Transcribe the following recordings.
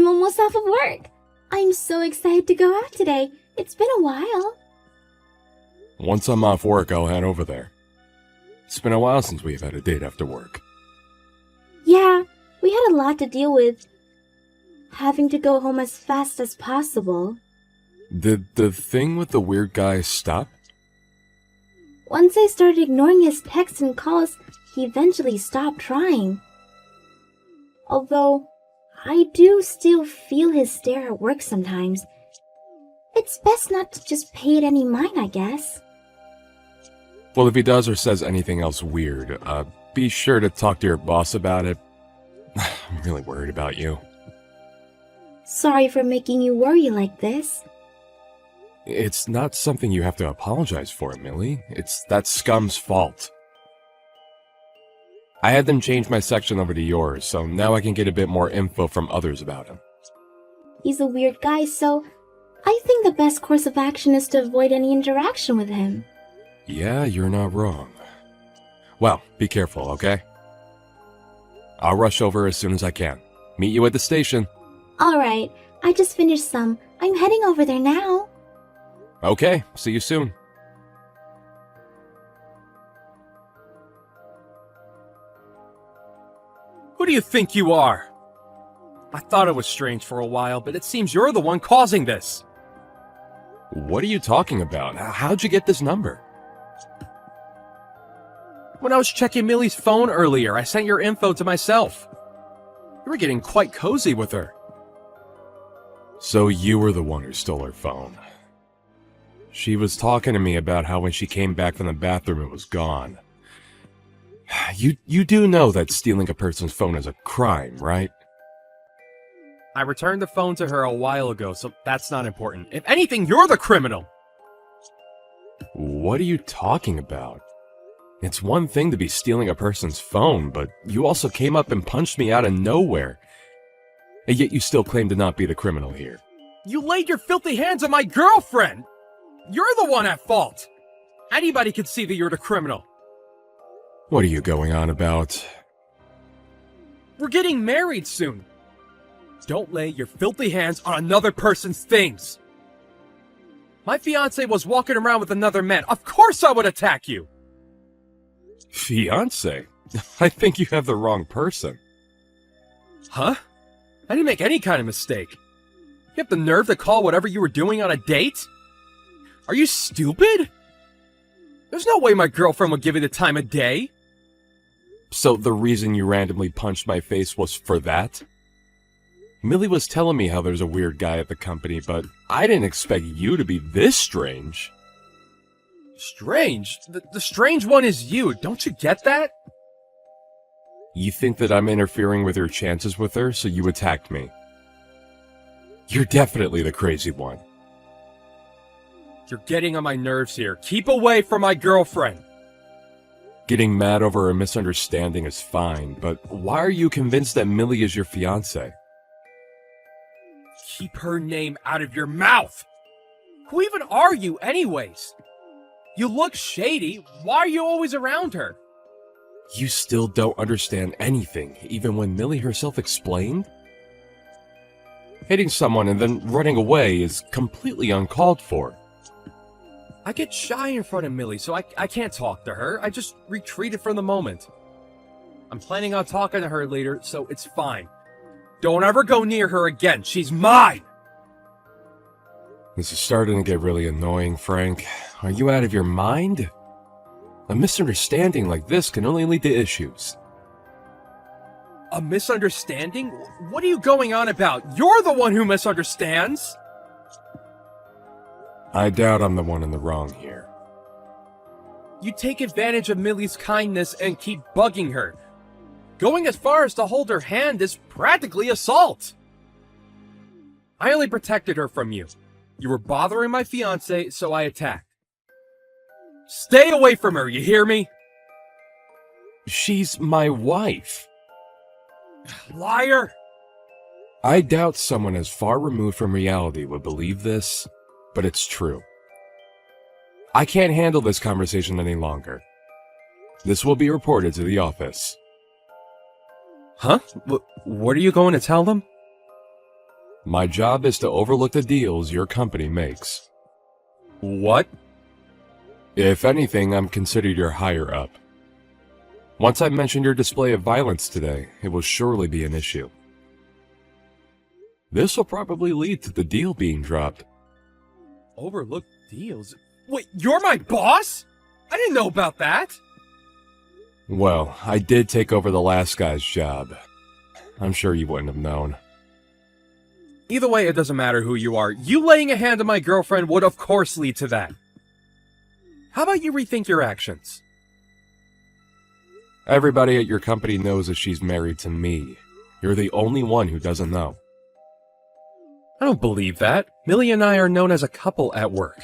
I'm almost off of work. I'm so excited to go out today. It's been a while. Once I'm off work, I'll head over there. It's been a while since we've had a date after work. Yeah, we had a lot to deal with. Having to go home as fast as possible. Did the thing with the weird guy stop? Once I started ignoring his texts and calls, he eventually stopped trying. Although, I do still feel his stare at work sometimes. It's best not to just pay it any mind, I guess. Well, if he does or says anything else weird, be sure to talk to your boss about it. I'm really worried about you. Sorry for making you worry like this. It's not something you have to apologize for, Millie. It's that scum's fault. I had them change my section over to yours, so now I can get a bit more info from others about him. He's a weird guy, so I think the best course of action is to avoid any interaction with him. Yeah, you're not wrong. Well, be careful, okay? I'll rush over as soon as I can. Meet you at the station. Alright, I just finished some. I'm heading over there now. Okay, see you soon. Who do you think you are? I thought it was strange for a while, but it seems you're the one causing this. What are you talking about? How'd you get this number? When I was checking Millie's phone earlier, I sent your info to myself. You were getting quite cozy with her. So you were the one who stole her phone. She was talking to me about how when she came back from the bathroom it was gone. You do know that stealing a person's phone is a crime, right? I returned the phone to her a while ago, so that's not important. If anything, you're the criminal! What are you talking about? It's one thing to be stealing a person's phone, but you also came up and punched me out of nowhere. And yet you still claim to not be the criminal here. You laid your filthy hands on my girlfriend! You're the one at fault! Anybody could see that you're the criminal. What are you going on about? We're getting married soon. Don't lay your filthy hands on another person's things. My fiancé was walking around with another man. Of course I would attack you! Fiancé? I think you have the wrong person. Huh? I didn't make any kind of mistake. You have the nerve to call whatever you were doing on a date? Are you stupid? There's no way my girlfriend would give you the time of day. So the reason you randomly punched my face was for that? Millie was telling me how there's a weird guy at the company, but I didn't expect you to be this strange. Strange? The strange one is you, don't you get that? You think that I'm interfering with your chances with her, so you attacked me. You're definitely the crazy one. You're getting on my nerves here. Keep away from my girlfriend. Getting mad over a misunderstanding is fine, but why are you convinced that Millie is your fiancé? Keep her name out of your mouth! Who even are you anyways? You look shady. Why are you always around her? You still don't understand anything, even when Millie herself explained? Hitting someone and then running away is completely uncalled for. I get shy in front of Millie, so I can't talk to her. I just retreated from the moment. I'm planning on talking to her later, so it's fine. Don't ever go near her again. She's mine! This is starting to get really annoying, Frank. Are you out of your mind? A misunderstanding like this can only lead to issues. A misunderstanding? What are you going on about? You're the one who misunderstands! I doubt I'm the one in the wrong here. You take advantage of Millie's kindness and keep bugging her. Going as far as to hold her hand is practically assault. I only protected her from you. You were bothering my fiancé, so I attacked. Stay away from her, you hear me? She's my wife. Liar! I doubt someone as far removed from reality would believe this, but it's true. I can't handle this conversation any longer. This will be reported to the office. Huh? What are you going to tell them? My job is to overlook the deals your company makes. What? If anything, I'm considered your higher up. Once I mention your display of violence today, it will surely be an issue. This will probably lead to the deal being dropped. Overlooked deals? Wait, you're my boss? I didn't know about that. Well, I did take over the last guy's job. I'm sure you wouldn't have known. Either way, it doesn't matter who you are. You laying a hand on my girlfriend would of course lead to that. How about you rethink your actions? Everybody at your company knows that she's married to me. You're the only one who doesn't know. I don't believe that. Millie and I are known as a couple at work.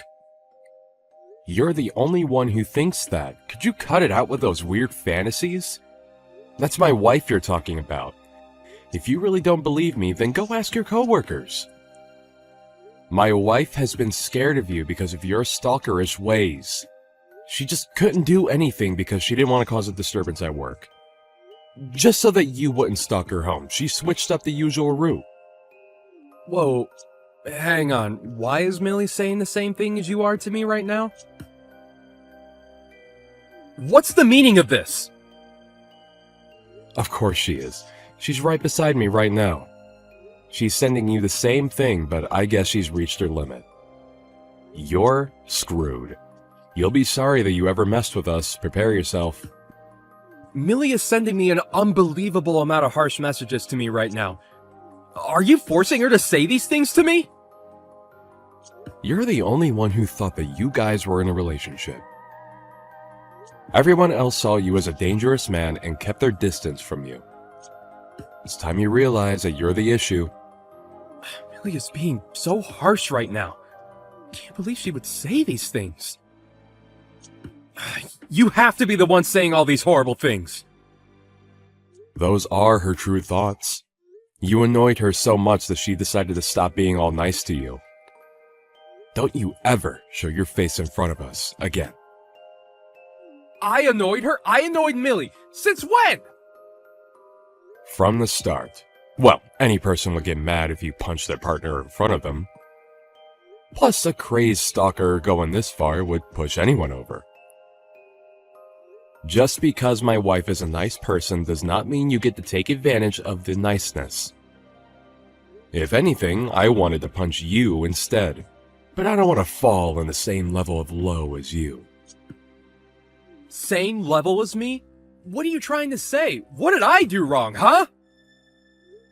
You're the only one who thinks that. Could you cut it out with those weird fantasies? That's my wife you're talking about. If you really don't believe me, then go ask your coworkers. My wife has been scared of you because of your stalkerish ways. She just couldn't do anything because she didn't want to cause a disturbance at work. Just so that you wouldn't stalk her home, she switched up the usual route. Whoa, hang on. Why is Millie saying the same thing as you are to me right now? What's the meaning of this? Of course she is. She's right beside me right now. She's sending you the same thing, but I guess she's reached her limit. You're screwed. You'll be sorry that you ever messed with us. Prepare yourself. Millie is sending me an unbelievable amount of harsh messages to me right now. Are you forcing her to say these things to me? You're the only one who thought that you guys were in a relationship. Everyone else saw you as a dangerous man and kept their distance from you. It's time you realize that you're the issue. Millie is being so harsh right now. Can't believe she would say these things. You have to be the one saying all these horrible things. Those are her true thoughts. You annoyed her so much that she decided to stop being all nice to you. Don't you ever show your face in front of us again. I annoyed her? I annoyed Millie. Since when? From the start. Well, any person would get mad if you punched their partner in front of them. Plus, a crazed stalker going this far would push anyone over. Just because my wife is a nice person does not mean you get to take advantage of the niceness. If anything, I wanted to punch you instead, but I don't want to fall on the same level of low as you. Same level as me? What are you trying to say? What did I do wrong, huh?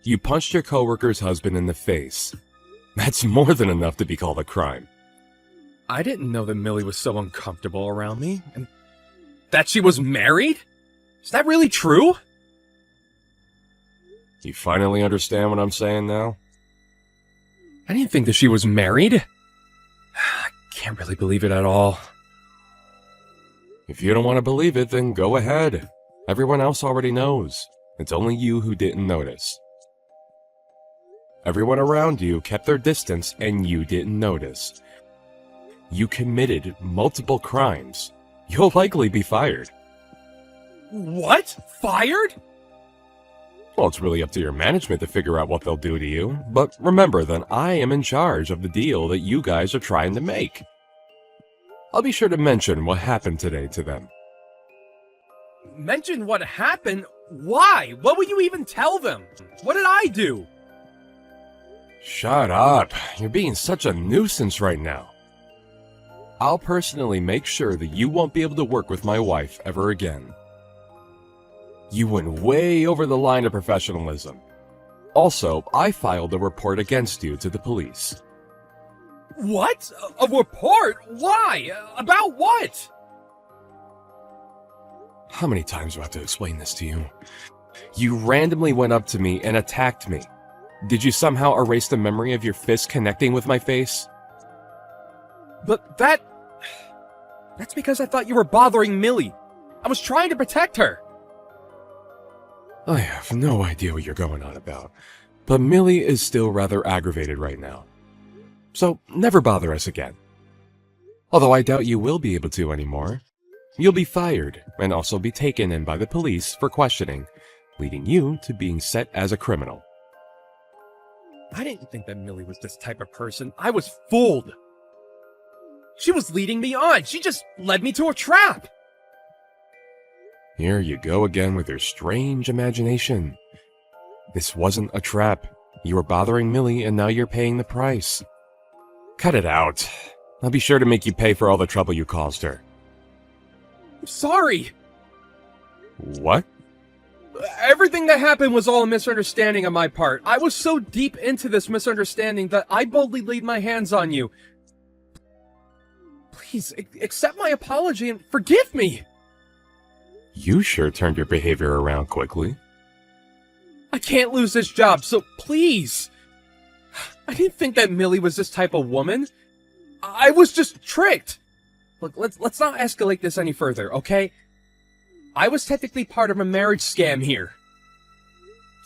You punched your coworker's husband in the face. That's more than enough to be called a crime. I didn't know that Millie was so uncomfortable around me, and that she was married? Is that really true? You finally understand what I'm saying now? I didn't think that she was married. I can't really believe it at all. If you don't want to believe it, then go ahead. Everyone else already knows. It's only you who didn't notice. Everyone around you kept their distance and you didn't notice. You committed multiple crimes. You'll likely be fired. What? Fired? Well, it's really up to your management to figure out what they'll do to you. But remember that I am in charge of the deal that you guys are trying to make. I'll be sure to mention what happened today to them. Mention what happened? Why? What would you even tell them? What did I do? Shut up. You're being such a nuisance right now. I'll personally make sure that you won't be able to work with my wife ever again. You went way over the line of professionalism. Also, I filed a report against you to the police. What? A report? Why? About what? How many times do I have to explain this to you? You randomly went up to me and attacked me. Did you somehow erase the memory of your fist connecting with my face? But that's because I thought you were bothering Millie. I was trying to protect her. I have no idea what you're going on about, but Millie is still rather aggravated right now. So never bother us again. Although I doubt you will be able to anymore. You'll be fired and also be taken in by the police for questioning, leading you to being set as a criminal. I didn't think that Millie was this type of person. I was fooled. She was leading me on. She just led me to a trap. Here you go again with your strange imagination. This wasn't a trap. You were bothering Millie, and now you're paying the price. Cut it out. I'll be sure to make you pay for all the trouble you caused her. I'm sorry. What? Everything that happened was all a misunderstanding on my part. I was so deep into this misunderstanding that I boldly laid my hands on you. Please, accept my apology and forgive me. You sure turned your behavior around quickly. I can't lose this job, so please. I didn't think that Millie was this type of woman. I was just tricked. Look, let's not escalate this any further, okay? I was technically part of a marriage scam here.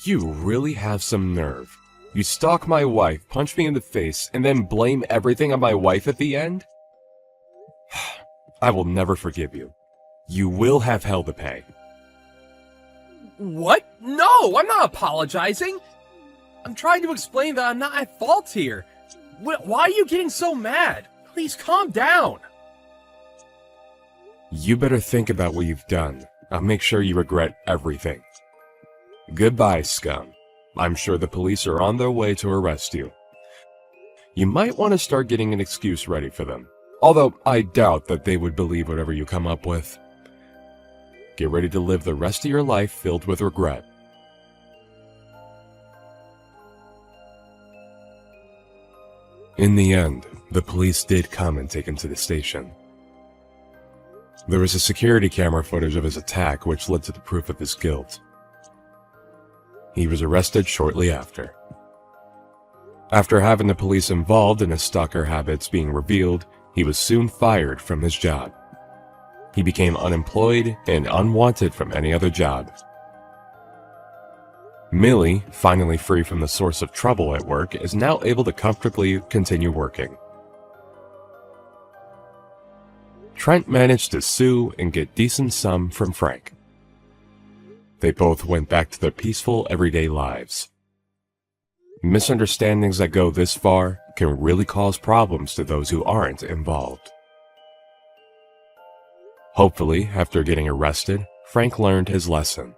You really have some nerve. You stalk my wife, punch me in the face, and then blame everything on my wife at the end? I will never forgive you. You will have hell to pay. What? No, I'm not apologizing. I'm trying to explain that I'm not at fault here. Why are you getting so mad? Please calm down. You better think about what you've done. I'll make sure you regret everything. Goodbye, scum. I'm sure the police are on their way to arrest you. You might want to start getting an excuse ready for them, although I doubt that they would believe whatever you come up with. Get ready to live the rest of your life filled with regret. In the end, the police did come and take him to the station. There was a security camera footage of his attack which led to the proof of his guilt. He was arrested shortly after. After having the police involved in his stalker habits being revealed, he was soon fired from his job. He became unemployed and unwanted from any other job. Millie, finally free from the source of trouble at work, is now able to comfortably continue working. Trent managed to sue and get decent sum from Frank. They both went back to their peaceful everyday lives. Misunderstandings that go this far can really cause problems to those who aren't involved. Hopefully, after getting arrested, Frank learned his lesson.